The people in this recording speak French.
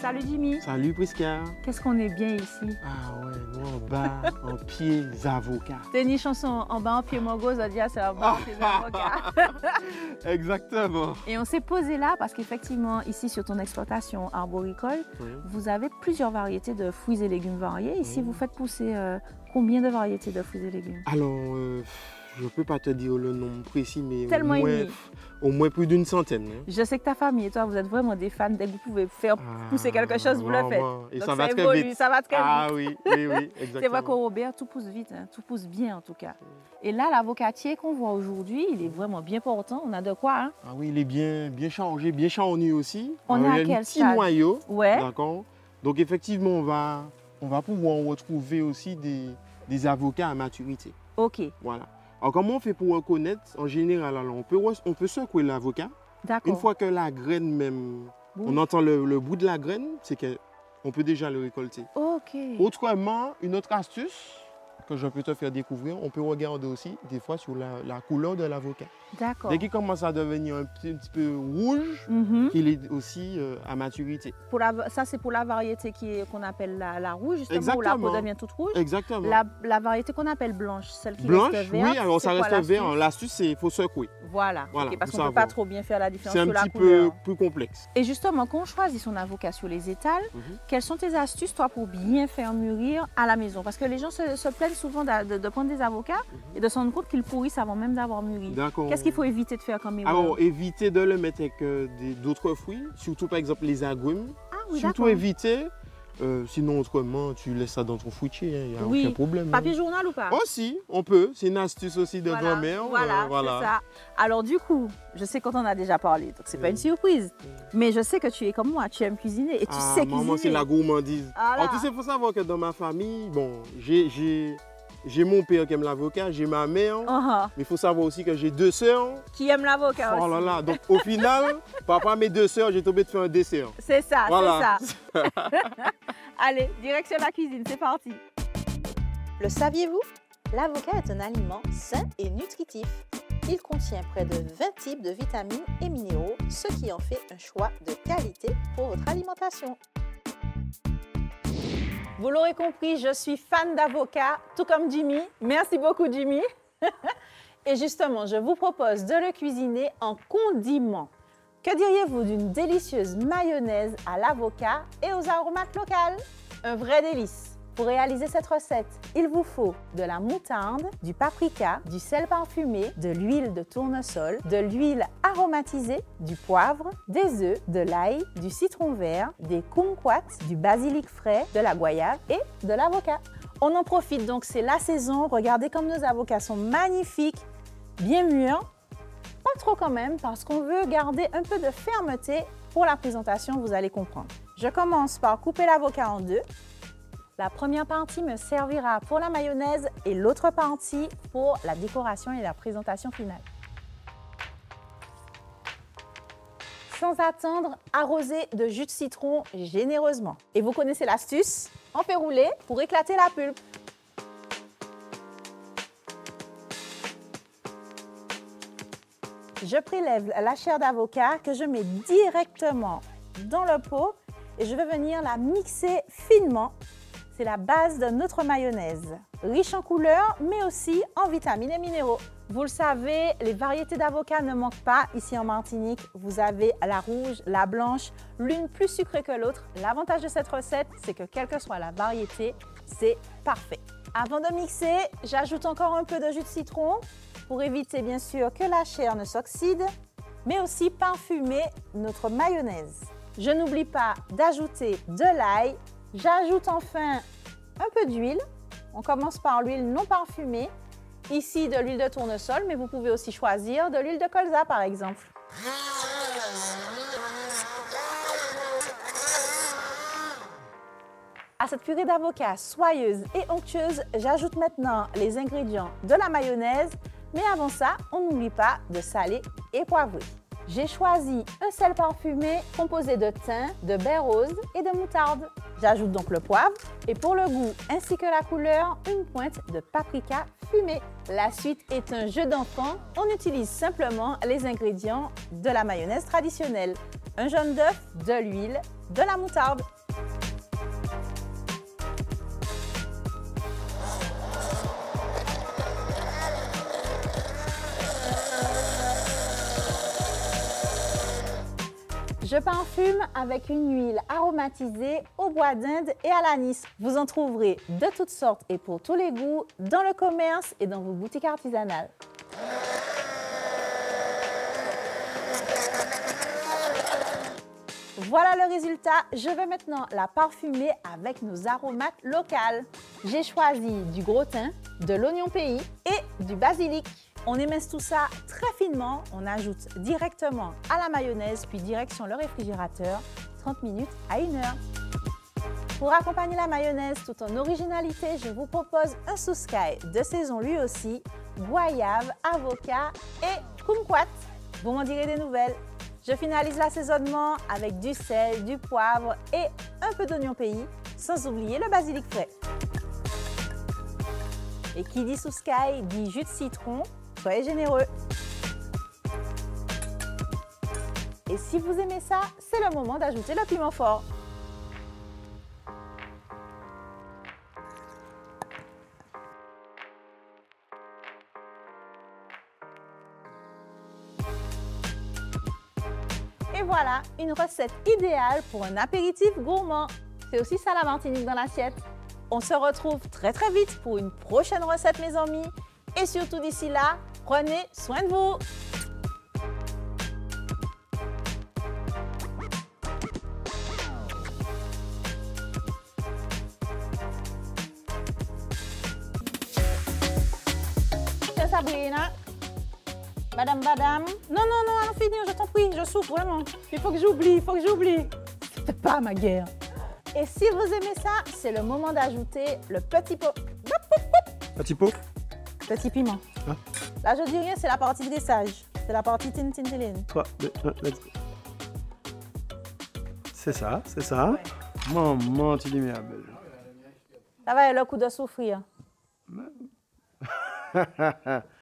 Salut Jimmy. Salut Prisca. Qu'est-ce qu'on est bien ici. Ah ouais, nous en bas, en pied avocats. T'as une chanson en bas en pied mongo, ça dit c'est en bas en pied avocats. Exactement. Et on s'est posé là parce qu'effectivement, ici sur ton exploitation arboricole, Oui. vous avez plusieurs variétés de fruits et légumes variés. Ici, vous faites pousser combien de variétés de fruits et légumes? Alors, je ne peux pas te dire le nombre précis, mais Tellement émis. au moins plus d'une centaine. Hein. Je sais que ta famille et toi, vous êtes vraiment des fans. Dès que vous pouvez faire pousser quelque chose, vous le faites. Et Donc ça va très évolue, vite. ça va très vite. Ah oui, exactement. C'est vrai qu'au Robert, tout pousse vite, hein, tout pousse bien en tout cas. Et là, l'avocatier qu'on voit aujourd'hui, il est vraiment bien portant. On a de quoi, hein? Ah oui, il est bien chargé, bien charnu aussi. On est à il y a quel un petit stade? noyau. Ouais. D'accord. Donc effectivement, on va pouvoir retrouver aussi des avocats à maturité. Ok, Voilà. Alors comment on fait pour reconnaître? En général, alors, on peut secouer l'avocat. d'accord. Une fois que la graine même, Bouge. on entend le bout de la graine, c'est qu'on peut déjà le récolter. Ok. Autrement, une autre astuce que je peux te faire découvrir, on peut regarder aussi des fois sur la couleur de l'avocat. D'accord. Dès qu'il commence à devenir un petit peu rouge, Mhm. il est aussi à maturité. Ça, c'est pour la variété qu'on appelle la rouge, justement, où la peau Exactement. devient toute rouge. Exactement. La variété qu'on appelle blanche, celle qui Blanche, reste verte. oui, alors ça c'est quoi reste vert. l'astuce? L'astuce, c'est qu'il faut secouer. Voilà, Voilà, ok, parce pour qu'on ne peut pas savoir. trop bien faire la différence C'est un sur la petit couleur. peu plus complexe. Et justement, quand on choisit son avocat sur les étals, quelles sont tes astuces, toi, pour bien faire mûrir à la maison? Parce que les gens se plaignent souvent de prendre des avocats et de se rendre compte qu'ils pourrissent avant même d'avoir mûri. D'accord. Qu'est-ce qu'il faut éviter de faire comme erreur? Alors, éviter de le mettre avec d'autres fruits, surtout par exemple les agrumes. Ah oui, Surtout d'accord. éviter, sinon autrement tu laisses ça dans ton fruitier, il n'y a Oui. aucun problème. Papier journal ou pas? Oh si, on peut, c'est une astuce aussi de Voilà, grand-mère. voilà, c'est ça. Alors du coup, je sais qu'on en a déjà parlé, donc c'est pas une surprise. Mais je sais que tu es comme moi, tu aimes cuisiner et tu sais cuisiner. Maman, c'est la gourmandise. Voilà. Alors, tu sais, il faut savoir que dans ma famille, bon, j'ai mon père qui aime l'avocat, j'ai ma mère, mais il faut savoir aussi que j'ai deux sœurs. Qui aime l'avocat aussi. Oh là là, donc au final, papa, mes deux sœurs, j'ai tombé de faire un dessert. C'est ça, Voilà. c'est ça. Allez, direction la cuisine, c'est parti. Le saviez-vous? L'avocat est un aliment sain et nutritif. Il contient près de 20 types de vitamines et minéraux, ce qui en fait un choix de qualité pour votre alimentation. Vous l'aurez compris, je suis fan d'avocat, tout comme Jimmy. Merci beaucoup, Jimmy. Et justement, je vous propose de le cuisiner en condiment. Que diriez-vous d'une délicieuse mayonnaise à l'avocat et aux aromates locales? Un vrai délice. Pour réaliser cette recette, il vous faut de la moutarde, du paprika, du sel parfumé, de l'huile de tournesol, de l'huile aromatisée, du poivre, des œufs, de l'ail, du citron vert, des kumquats, du basilic frais, de la goyave et de l'avocat. On en profite donc, c'est la saison. Regardez comme nos avocats sont magnifiques, bien mûrs. Pas trop quand même parce qu'on veut garder un peu de fermeté pour la présentation, vous allez comprendre. Je commence par couper l'avocat en deux. La première partie me servira pour la mayonnaise et l'autre partie pour la décoration et la présentation finale. Sans attendre, arroser de jus de citron généreusement. Et vous connaissez l'astuce, on fait rouler pour éclater la pulpe. Je prélève la chair d'avocat que je mets directement dans le pot et je vais venir la mixer finement. C'est la base de notre mayonnaise, riche en couleurs, mais aussi en vitamines et minéraux. Vous le savez, les variétés d'avocats ne manquent pas ici en Martinique. Vous avez la rouge, la blanche, l'une plus sucrée que l'autre. L'avantage de cette recette, c'est que quelle que soit la variété, c'est parfait. Avant de mixer, j'ajoute encore un peu de jus de citron pour éviter bien sûr que la chair ne s'oxyde, mais aussi parfumer notre mayonnaise. Je n'oublie pas d'ajouter de l'ail. J'ajoute enfin un peu d'huile. On commence par l'huile non parfumée. Ici, de l'huile de tournesol, mais vous pouvez aussi choisir de l'huile de colza, par exemple. À cette purée d'avocat soyeuse et onctueuse, j'ajoute maintenant les ingrédients de la mayonnaise. Mais avant ça, on n'oublie pas de saler et poivrer. J'ai choisi un sel parfumé composé de thym, de baie rose et de moutarde. J'ajoute donc le poivre et pour le goût ainsi que la couleur, une pointe de paprika fumé. La suite est un jeu d'enfant. On utilise simplement les ingrédients de la mayonnaise traditionnelle. Un jaune d'œuf, de l'huile, de la moutarde. Je parfume avec une huile aromatisée au bois d'Inde et à l'anis. Vous en trouverez de toutes sortes et pour tous les goûts dans le commerce et dans vos boutiques artisanales. Voilà le résultat. Je vais maintenant la parfumer avec nos aromates locales. J'ai choisi du gros thym, de l'oignon pays et du basilic. On émince tout ça très finement. On ajoute directement à la mayonnaise, puis direction le réfrigérateur, 30 minutes à 1 heure. Pour accompagner la mayonnaise tout en originalité, je vous propose un souscaille de saison lui aussi, goyave, avocat et kumquat. Vous m'en direz des nouvelles. Je finalise l'assaisonnement avec du sel, du poivre et un peu d'oignon pays, sans oublier le basilic frais. Et qui dit souscaille dit jus de citron, soyez généreux. Et si vous aimez ça, c'est le moment d'ajouter le piment fort. Et voilà, une recette idéale pour un apéritif gourmand. C'est aussi ça la Martinique dans l'assiette. On se retrouve très vite pour une prochaine recette mes amis. Et surtout d'ici là, prenez soin de vous. C'est Sabrina. Madame. Non, allons finir, je t'en prie, je souffre vraiment. Il faut que j'oublie. C'est pas ma guerre. Et si vous aimez ça, c'est le moment d'ajouter le petit pot. Petit pot? Petit piment. Ah. Là, je dis rien, c'est la partie dressage. C'est la partie tin. 3, 2, 1, let's go. C'est ça. Ouais. Maman, tu dis merde. Ça va, le coup de souffrir.